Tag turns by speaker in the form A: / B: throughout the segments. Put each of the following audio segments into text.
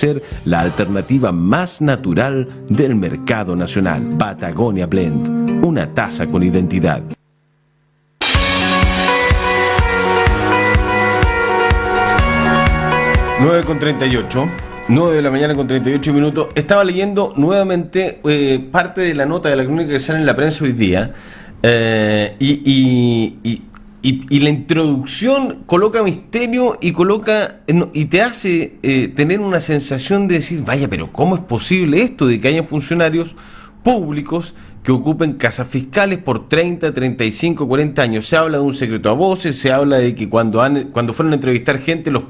A: ofrecer la alternativa más natural del mercado nacional. Patagonia Blend, una taza con identidad. 9:38. 9 de la mañana con 38 minutos. Estaba leyendo nuevamente parte de la nota de la crónica que sale en la prensa hoy día, y la introducción coloca misterio y te hace tener una sensación de decir, vaya, pero ¿cómo es posible esto de que haya funcionarios públicos que ocupen casas fiscales por 30, 35, 40 años? Se habla de un secreto a voces, se habla de que cuando fueron a entrevistar gente, los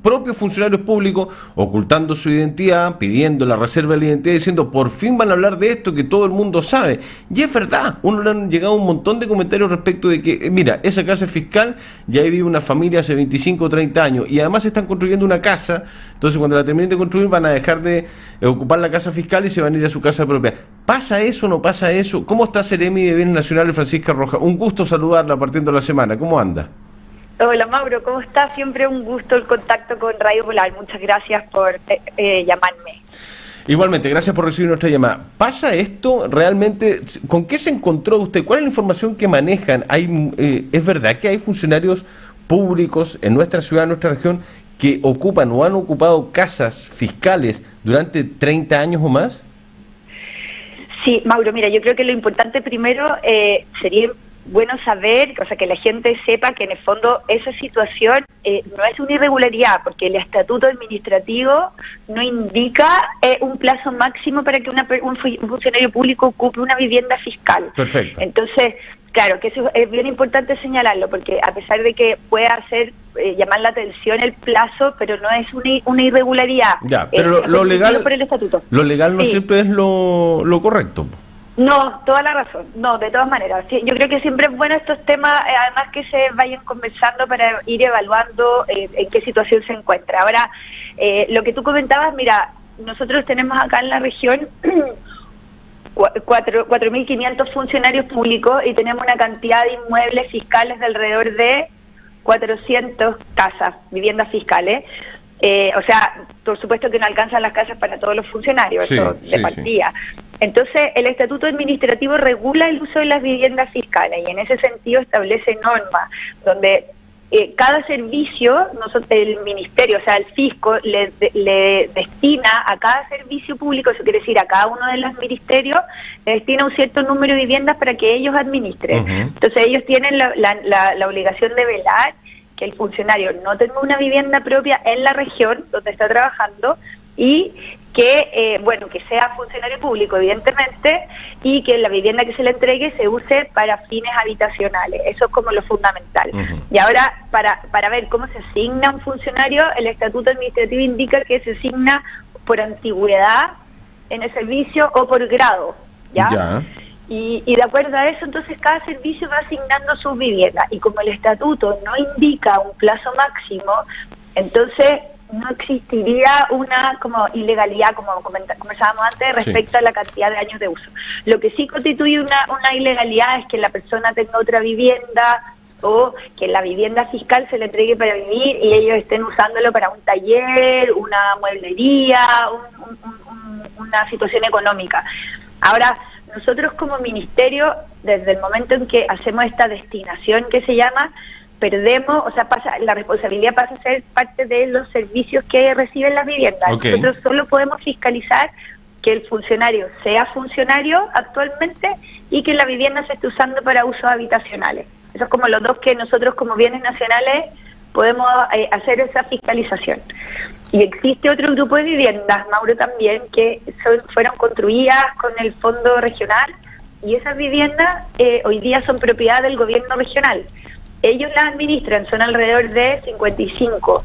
A: propios funcionarios públicos ocultando su identidad, pidiendo la reserva de la identidad, diciendo, por fin van a hablar de esto que todo el mundo sabe. Y es verdad, uno le han llegado un montón de comentarios respecto de que, mira, esa casa es fiscal, ya vive una familia hace 25 o 30 años, y además están construyendo una casa, entonces cuando la terminen de construir van a dejar de ocupar la casa fiscal y se van a ir a su casa propia. ¿Pasa eso o no pasa eso? ¿Cómo está Seremi de Bienes Nacionales, Francisca Rojas? Un gusto saludarla partiendo la semana. ¿Cómo anda?
B: Hola Mauro, ¿cómo estás? Siempre un gusto el contacto con Radio Polar. Muchas gracias por llamarme.
A: Igualmente, gracias por recibir nuestra llamada. ¿Pasa esto realmente? ¿Con qué se encontró usted? ¿Cuál es la información que manejan? ¿Es verdad que hay funcionarios públicos en nuestra ciudad, en nuestra región, que ocupan o han ocupado casas fiscales durante 30 años o más?
B: Sí, Mauro, mira, yo creo que lo importante primero sería bueno saber, o sea, que la gente sepa que en el fondo esa situación no es una irregularidad, porque el estatuto administrativo no indica un plazo máximo para que un funcionario público ocupe una vivienda fiscal.
A: Perfecto.
B: Entonces, claro, que eso es bien importante señalarlo, porque a pesar de que pueda hacer llamar la atención el plazo, pero no es una irregularidad.
A: Ya, pero lo legal,
B: por el estatuto.
A: Lo legal no
B: Sí.
A: siempre es lo correcto.
B: No, toda la razón. No, de todas maneras. Sí, yo creo que siempre es bueno estos temas, además que se vayan conversando para ir evaluando en qué situación se encuentra. Ahora, lo que tú comentabas, mira, nosotros tenemos acá en la región 4.500 funcionarios públicos y tenemos una cantidad de inmuebles fiscales de alrededor de 400 casas, viviendas fiscales. O sea, por supuesto que no alcanzan las casas para todos los funcionarios,
A: sí,
B: eso de partida. Sí. Entonces, el estatuto administrativo regula el uso de las viviendas fiscales y en ese sentido establece normas donde cada servicio, el ministerio, o sea, el fisco, le destina a cada servicio público, eso quiere decir a cada uno de los ministerios, le destina un cierto número de viviendas para que ellos administren. Uh-huh. Entonces, ellos tienen la obligación de velar que el funcionario no tenga una vivienda propia en la región donde está trabajando y que, que sea funcionario público, evidentemente, y que la vivienda que se le entregue se use para fines habitacionales. Eso es como lo fundamental. Uh-huh. Y ahora, para ver cómo se asigna un funcionario, el estatuto administrativo indica que se asigna por antigüedad en el servicio o por grado, ¿ya?
A: Ya.
B: Y de acuerdo a eso, entonces cada servicio va asignando sus viviendas. Y como el estatuto no indica un plazo máximo, entonces no existiría una como ilegalidad, como conversábamos antes, respecto sí. a la cantidad de años de uso. Lo que sí constituye una ilegalidad es que la persona tenga otra vivienda o que la vivienda fiscal se le entregue para vivir y ellos estén usándolo para un taller, una mueblería, una situación económica. Ahora, nosotros como ministerio, desde el momento en que hacemos esta destinación que se llama, perdemos, o sea, la responsabilidad pasa a ser parte de los servicios que reciben las viviendas. Okay. Nosotros solo podemos fiscalizar que el funcionario sea funcionario actualmente y que la vivienda se esté usando para usos habitacionales. Esos son como los dos que nosotros como bienes nacionales podemos hacer esa fiscalización. Y existe otro grupo de viviendas, Mauro, también, que fueron construidas con el fondo regional y esas viviendas hoy día son propiedad del gobierno regional. Ellos las administran, son alrededor de 55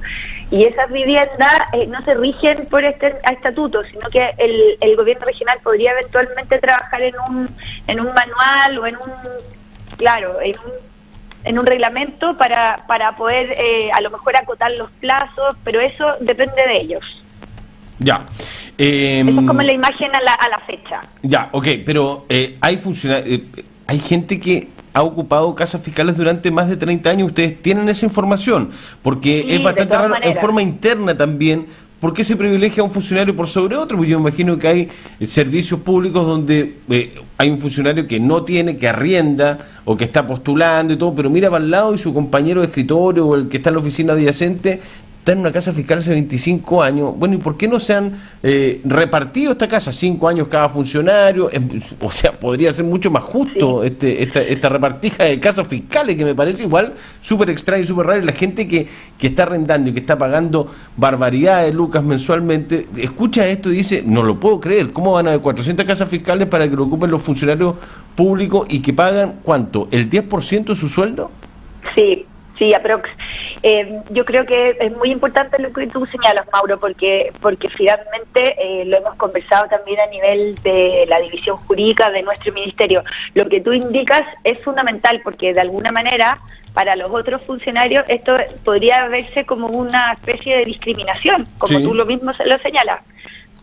B: y esas viviendas no se rigen por este estatuto, sino que el gobierno regional podría eventualmente trabajar en un manual o en un reglamento para poder a lo mejor acotar los plazos, pero eso depende de ellos.
A: Ya.
B: Eso es como la imagen a la fecha.
A: Ya, ok, pero hay gente que ha ocupado casas fiscales durante más de 30 años. ¿Ustedes tienen esa información? Porque sí, es bastante raro, en forma interna también, ¿por qué se privilegia a un funcionario por sobre otro? Pues yo imagino que hay servicios públicos donde hay un funcionario que no tiene, que arrienda o que está postulando y todo, pero mira para el lado y su compañero de escritorio o el que está en la oficina adyacente está en una casa fiscal hace 25 años. Bueno, ¿y por qué no se han repartido esta casa? 5 años cada funcionario. O sea, podría ser mucho más justo esta repartija de casas fiscales, que me parece igual súper extraño y súper raro. Y la gente que está arrendando y que está pagando barbaridad de lucas mensualmente, escucha esto y dice, no lo puedo creer, ¿cómo van a haber 400 casas fiscales para que lo ocupen los funcionarios públicos y que pagan, ¿cuánto? ¿El 10% de su sueldo?
B: Sí. Sí, aprox. Yo creo que es muy importante lo que tú señalas, Mauro, porque finalmente lo hemos conversado también a nivel de la división jurídica de nuestro ministerio. Lo que tú indicas es fundamental porque de alguna manera para los otros funcionarios esto podría verse como una especie de discriminación, como
A: sí.
B: Tú lo mismo lo señalas.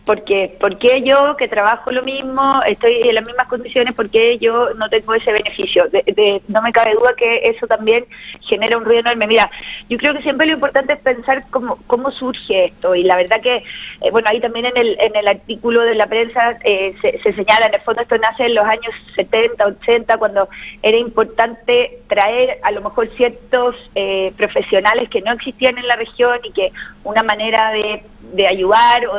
B: Porque yo, que trabajo lo mismo, estoy en las mismas condiciones, porque yo no tengo ese beneficio? No me cabe duda que eso también genera un ruido enorme. Mira, yo creo que siempre lo importante es pensar cómo surge esto, y la verdad que, bueno, ahí también en el artículo de la prensa se señala, en el fondo esto nace en los años 70, 80, cuando era importante traer a lo mejor ciertos profesionales que no existían en la región y que una manera de ayudar o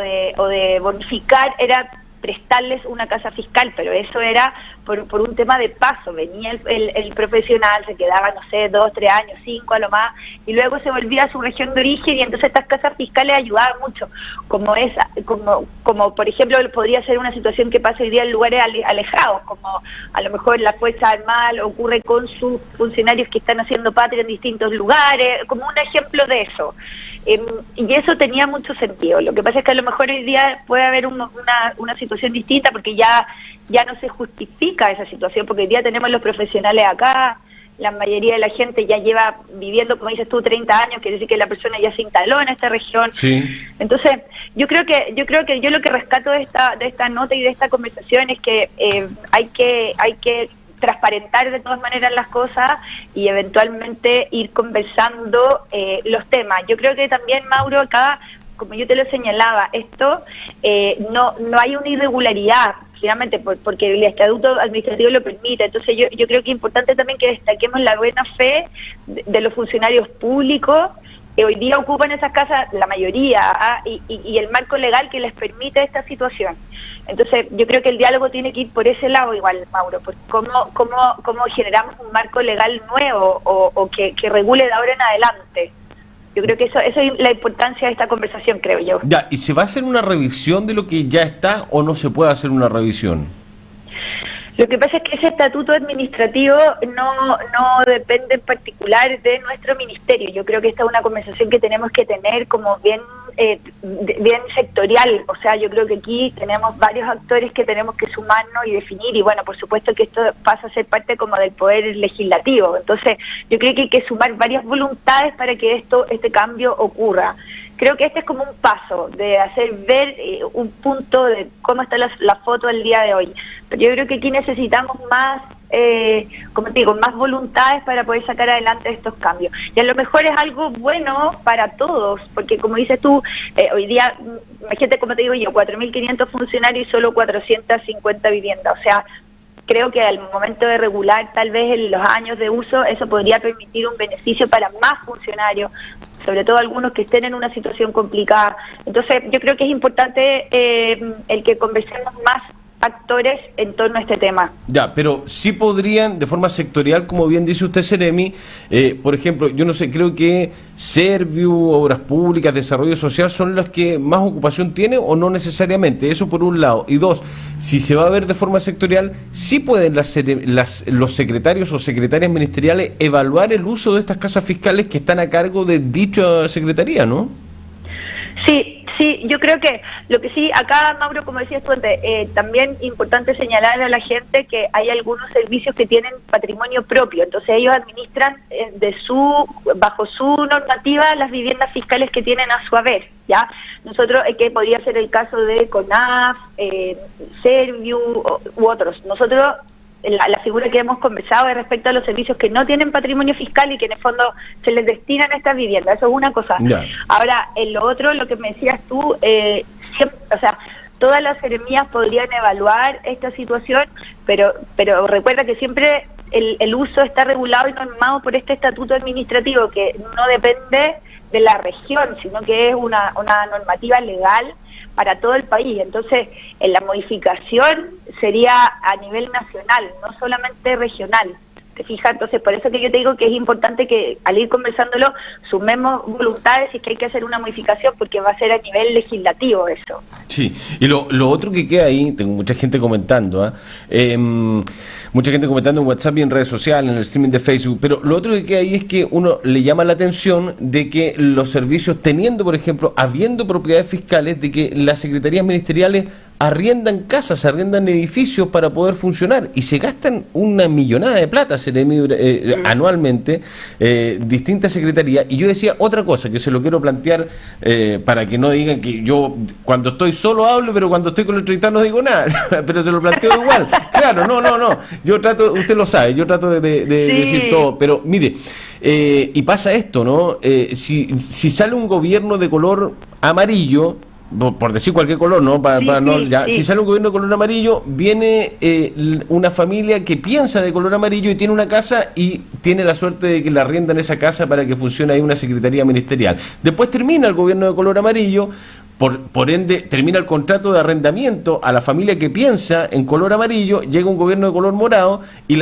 B: de bonificar era prestarles una casa fiscal, pero eso era por un tema de paso. Venía el profesional, se quedaba, no sé, 2, 3 años, 5 a lo más, y luego se volvía a su región de origen, y entonces estas casas fiscales ayudaban mucho, como por ejemplo podría ser una situación que pasa hoy día en lugares alejados, como a lo mejor la Fuerza Armada ocurre con sus funcionarios que están haciendo patria en distintos lugares, como un ejemplo de eso. Y eso tenía mucho sentido. Lo que pasa es que a lo mejor hoy día puede haber una situación distinta, porque ya no se justifica esa situación, porque hoy día tenemos los profesionales acá, la mayoría de la gente ya lleva viviendo, como dices tú, 30 años, quiere decir que la persona ya se instaló en esta región.
A: Sí.
B: Entonces, yo creo que yo lo que rescato de esta nota y de esta conversación es que hay que transparentar de todas maneras las cosas y eventualmente ir conversando los temas. Yo creo que también, Mauro, acá, como yo te lo señalaba, esto no hay una irregularidad, finalmente, porque el estatuto administrativo lo permite. Entonces yo creo que es importante también que destaquemos la buena fe de los funcionarios públicos que hoy día ocupan esas casas, la mayoría, y el marco legal que les permite esta situación. Entonces, yo creo que el diálogo tiene que ir por ese lado igual, Mauro, por cómo generamos un marco legal nuevo o que regule de ahora en adelante. Yo creo que eso es la importancia de esta conversación, creo yo.
A: Ya, ¿y se va a hacer una revisión de lo que ya está o no se puede hacer una revisión?
B: Lo que pasa es que ese estatuto administrativo no depende en particular de nuestro ministerio. Yo creo que esta es una conversación que tenemos que tener como bien sectorial. O sea, yo creo que aquí tenemos varios actores que tenemos que sumarnos y definir, y bueno, por supuesto que esto pasa a ser parte como del poder legislativo. Entonces, yo creo que hay que sumar varias voluntades para que este cambio ocurra. Creo que este es como un paso de hacer ver un punto de cómo está la foto el día de hoy. Pero yo creo que aquí necesitamos más, como te digo, más voluntades para poder sacar adelante estos cambios. Y a lo mejor es algo bueno para todos, porque como dices tú, hoy día, imagínate, como te digo yo, 4.500 funcionarios y solo 450 viviendas. O sea, creo que al momento de regular, tal vez en los años de uso, eso podría permitir un beneficio para más funcionarios, sobre todo algunos que estén en una situación complicada. Entonces, yo creo que es importante el que conversemos más actores en torno a este tema.
A: Ya, pero sí podrían, de forma sectorial, como bien dice usted, Seremi, por ejemplo, yo no sé, creo que Serviu, Obras Públicas, Desarrollo Social son las que más ocupación tiene, o no necesariamente, eso por un lado. Y dos, si se va a ver de forma sectorial, sí pueden los secretarios o secretarias ministeriales evaluar el uso de estas casas fiscales que están a cargo de dicha secretaría, ¿no?
B: Sí, yo creo que lo que sí, acá, Mauro, como decías tú antes, también importante señalar a la gente que hay algunos servicios que tienen patrimonio propio, entonces ellos administran bajo su normativa las viviendas fiscales que tienen a su haber, ¿ya? Nosotros, que podría ser el caso de CONAF, Serviu u otros, nosotros la figura que hemos conversado es respecto a los servicios que no tienen patrimonio fiscal y que en el fondo se les destinan a estas viviendas. Eso es una cosa.
A: Ya.
B: Ahora, en lo otro, lo que me decías tú, siempre, o sea, todas las seremías podrían evaluar esta situación, pero recuerda que siempre el uso está regulado y normado por este estatuto administrativo que no depende de la región, sino que es una normativa legal para todo el país. Entonces, en la modificación sería a nivel nacional, no solamente regional. ¿Te fijas? Entonces, por eso que yo te digo que es importante que al ir conversándolo sumemos voluntades y que hay que hacer una modificación porque va a ser a nivel legislativo eso.
A: Sí, y lo otro que queda ahí, tengo mucha gente comentando, mucha gente comentando en WhatsApp y en redes sociales, en el streaming de Facebook, pero lo otro que queda ahí es que uno le llama la atención de que los servicios, teniendo, por ejemplo, habiendo propiedades fiscales, de que las secretarías ministeriales arriendan casas, arriendan edificios para poder funcionar y se gastan una millonada de plata anualmente, distintas secretarías. Y yo decía otra cosa que se lo quiero plantear para que no digan que yo cuando estoy solo hablo, pero cuando estoy con el entrevistado no digo nada, pero se lo planteo igual. Claro, no, yo trato, usted lo sabe, yo trato de decir todo, pero mire, y pasa esto, ¿no? Si sale un gobierno de color amarillo, por decir cualquier color, ¿no? Si sale un gobierno de color amarillo, viene una familia que piensa de color amarillo y tiene una casa y tiene la suerte de que le arriendan esa casa para que funcione ahí una secretaría ministerial. Después termina el gobierno de color amarillo, por ende termina el contrato de arrendamiento a la familia que piensa en color amarillo, llega un gobierno de color morado y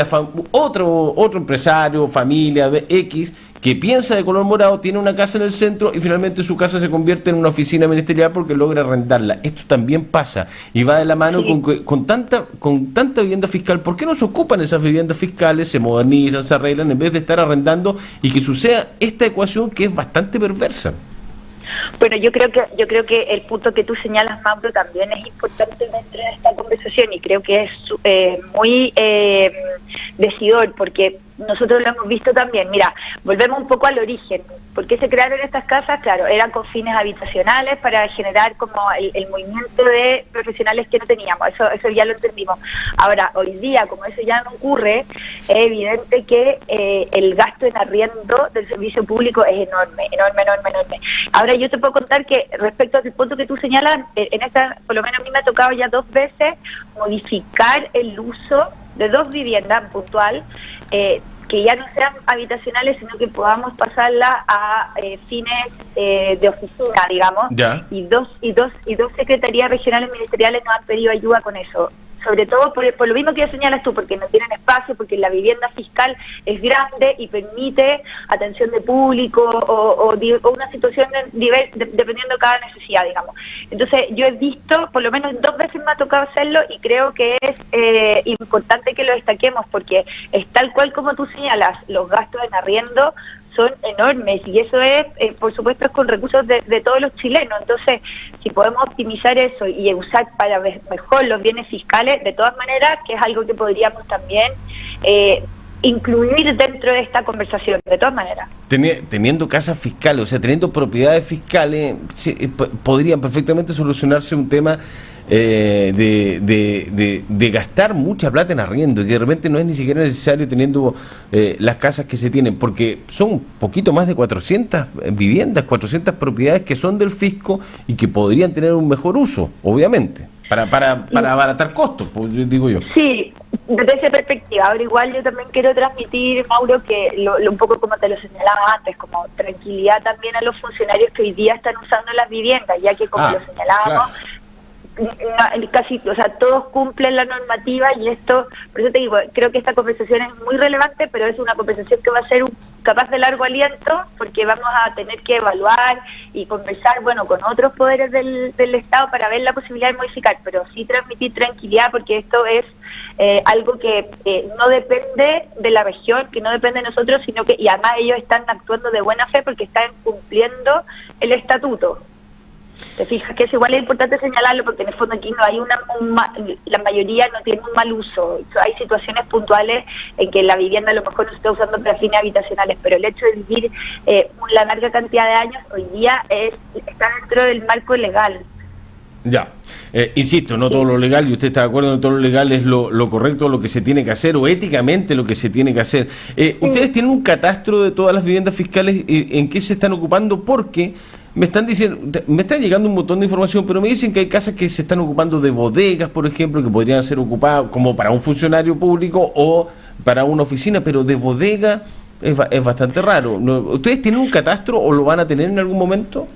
A: otro empresario, familia X, que piensa de color morado, tiene una casa en el centro y finalmente su casa se convierte en una oficina ministerial porque logra arrendarla. Esto también pasa y va de la mano con tanta vivienda fiscal. ¿Por qué no se ocupan esas viviendas fiscales, se modernizan, se arreglan en vez de estar arrendando y que suceda esta ecuación que es bastante perversa?
B: Bueno, yo creo que el punto que tú señalas, Mauro, también es importante dentro de esta conversación y creo que es muy decidor porque nosotros lo hemos visto también. Mira, volvemos un poco al origen. ¿Por qué se crearon estas casas? Claro, eran con fines habitacionales para generar como el movimiento de profesionales que no teníamos. Eso ya lo entendimos. Ahora, hoy día, como eso ya no ocurre, es evidente que el gasto en arriendo del servicio público es enorme. Ahora, yo te puedo contar que respecto al punto que tú señalas, en esta, por lo menos a mí me ha tocado ya 2 veces modificar el uso de 2 viviendas puntual, que ya no sean habitacionales, sino que podamos pasarla a fines de oficina, digamos.
A: Ya.
B: Y dos secretarías regionales ministeriales nos han pedido ayuda con eso. Sobre todo por lo mismo que señalas tú, porque no tienen espacio, porque la vivienda fiscal es grande y permite atención de público o una situación dependiendo de cada necesidad, digamos. Entonces, yo he visto, por lo menos 2 veces me ha tocado hacerlo y creo que es importante que lo destaquemos porque es tal cual como tú señalas, los gastos en arriendo son enormes y eso es, por supuesto, es con recursos de todos los chilenos. Entonces, si podemos optimizar eso y usar para mejor los bienes fiscales, de todas maneras, que es algo que podríamos también incluir dentro de esta conversación, de todas maneras.
A: Teniendo casas fiscales, o sea, teniendo propiedades fiscales, podrían perfectamente solucionarse un tema de gastar mucha plata en arriendo, y que de repente no es ni siquiera necesario teniendo las casas que se tienen, porque son un poquito más de 400 viviendas, 400 propiedades que son del fisco y que podrían tener un mejor uso, obviamente, para abaratar costos, pues, digo yo.
B: Sí, desde esa perspectiva. Ahora igual yo también quiero transmitir, Mauro, que un poco como te lo señalaba antes, como tranquilidad también a los funcionarios que hoy día están usando las viviendas, ya que como lo señalábamos, casi, o sea, todos cumplen la normativa y esto, por eso te digo, creo que esta conversación es muy relevante, pero es una conversación que va a ser capaz de largo aliento, porque vamos a tener que evaluar y conversar, bueno, con otros poderes del Estado para ver la posibilidad de modificar, pero sí transmitir tranquilidad, porque esto es algo que no depende de la región, que no depende de nosotros, sino que, y además ellos están actuando de buena fe porque están cumpliendo el estatuto. Te fijas que es igual, es importante señalarlo porque en el fondo aquí no hay la mayoría no tiene un mal uso. Hay situaciones puntuales en que la vivienda a lo mejor no se está usando para fines habitacionales, pero el hecho de vivir una larga cantidad de años hoy día está dentro del marco legal.
A: Ya. Insisto, no todo lo legal, y usted está de acuerdo, no todo lo legal es lo correcto, lo que se tiene que hacer, o éticamente lo que se tiene que hacer. ¿Ustedes tienen un catastro de todas las viviendas fiscales en qué se están ocupando? Porque me están diciendo, me está llegando un montón de información, pero me dicen que hay casas que se están ocupando de bodegas, por ejemplo, que podrían ser ocupadas como para un funcionario público o para una oficina, pero de bodega es bastante raro. ¿Ustedes tienen un catastro o lo van a tener en algún momento?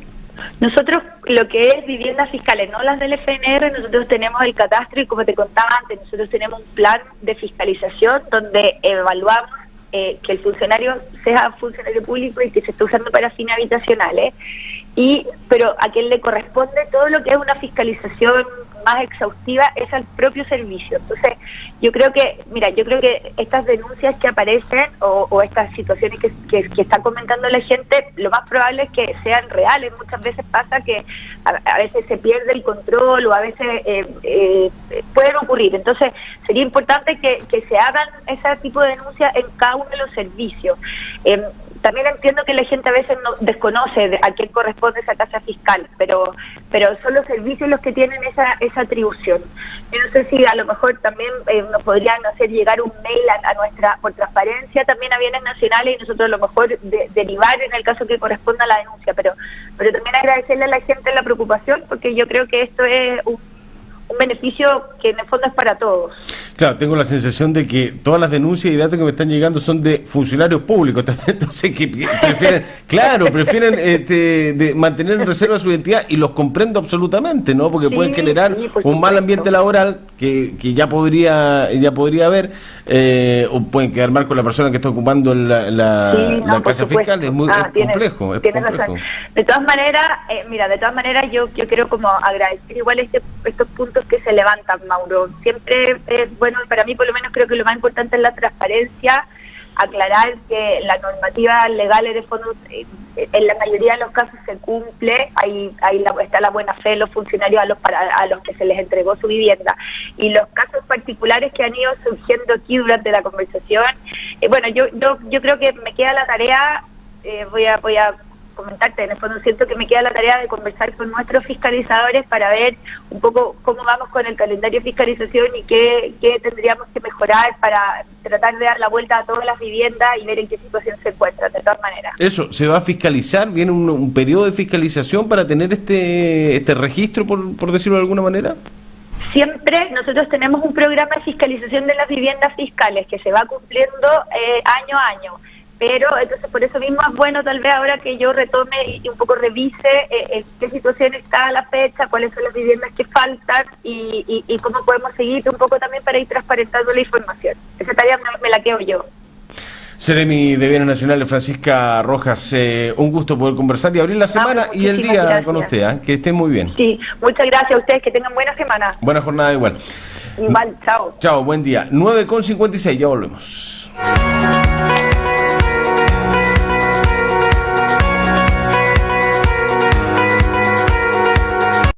B: Nosotros, lo que es viviendas fiscales, no las del FNR, nosotros tenemos el catastro y como te contaba antes, nosotros tenemos un plan de fiscalización donde evaluamos que el funcionario sea funcionario público y que se esté usando para fines habitacionales. Pero a quien le corresponde todo lo que es una fiscalización más exhaustiva es al propio servicio. Entonces, yo creo que estas denuncias que aparecen o estas situaciones que está comentando la gente, lo más probable es que sean reales. Muchas veces pasa que a veces se pierde el control o a veces pueden ocurrir. Entonces, sería importante que se hagan ese tipo de denuncias en cada uno de los servicios. También entiendo que la gente a veces no desconoce a quién corresponde esa casa fiscal, pero son los servicios los que tienen esa atribución. Yo no sé si a lo mejor también nos podrían hacer llegar un mail a nuestra, por transparencia también a bienes nacionales, y nosotros a lo mejor derivar en el caso que corresponda a la denuncia, pero también agradecerle a la gente la preocupación, porque yo creo que esto es un beneficio que en el fondo es para todos.
A: Claro, tengo la sensación de que todas las denuncias y datos que me están llegando son de funcionarios públicos también, entonces que prefieren de mantener en reserva su identidad, y los comprendo absolutamente, ¿no? Porque pueden generar un mal ambiente laboral que ya podría haber, o pueden quedar mal con la persona que está ocupando la casa fiscal. Es muy complejo.
B: Razón. De todas maneras, yo quiero como agradecer igual estos puntos que se levantan, Mauro. Siempre es bueno, para mí por lo menos creo que lo más importante es la transparencia, aclarar que la normativa legal de fondos en la mayoría de los casos se cumple, está la buena fe de los funcionarios a los que se les entregó su vivienda. Y los casos particulares que han ido surgiendo aquí durante la conversación, yo creo que me queda la tarea, voy a comentarte, en el fondo siento que me queda la tarea de conversar con nuestros fiscalizadores para ver un poco cómo vamos con el calendario de fiscalización y qué tendríamos que mejorar para tratar de dar la vuelta a todas las viviendas y ver en qué situación se encuentran, de todas maneras.
A: Eso, ¿se va a fiscalizar? ¿Viene un periodo de fiscalización para tener este registro, por decirlo de alguna manera?
B: Siempre nosotros tenemos un programa de fiscalización de las viviendas fiscales que se va cumpliendo año a año. Pero entonces por eso mismo es bueno tal vez ahora que yo retome y un poco revise en qué situación está a la fecha, cuáles son las viviendas que faltan y cómo podemos seguir un poco también para ir transparentando la información. Esa tarea me la quedo yo.
A: Seremi de Bienes Nacionales, Francisca Rojas, un gusto poder conversar y abrir la semana y el día gracias. Con usted, que estén muy bien.
B: Sí, muchas gracias a ustedes, que tengan buena semana.
A: Buena jornada igual.
B: Igual, chao.
A: Chao, buen día. 9:56, ya volvemos.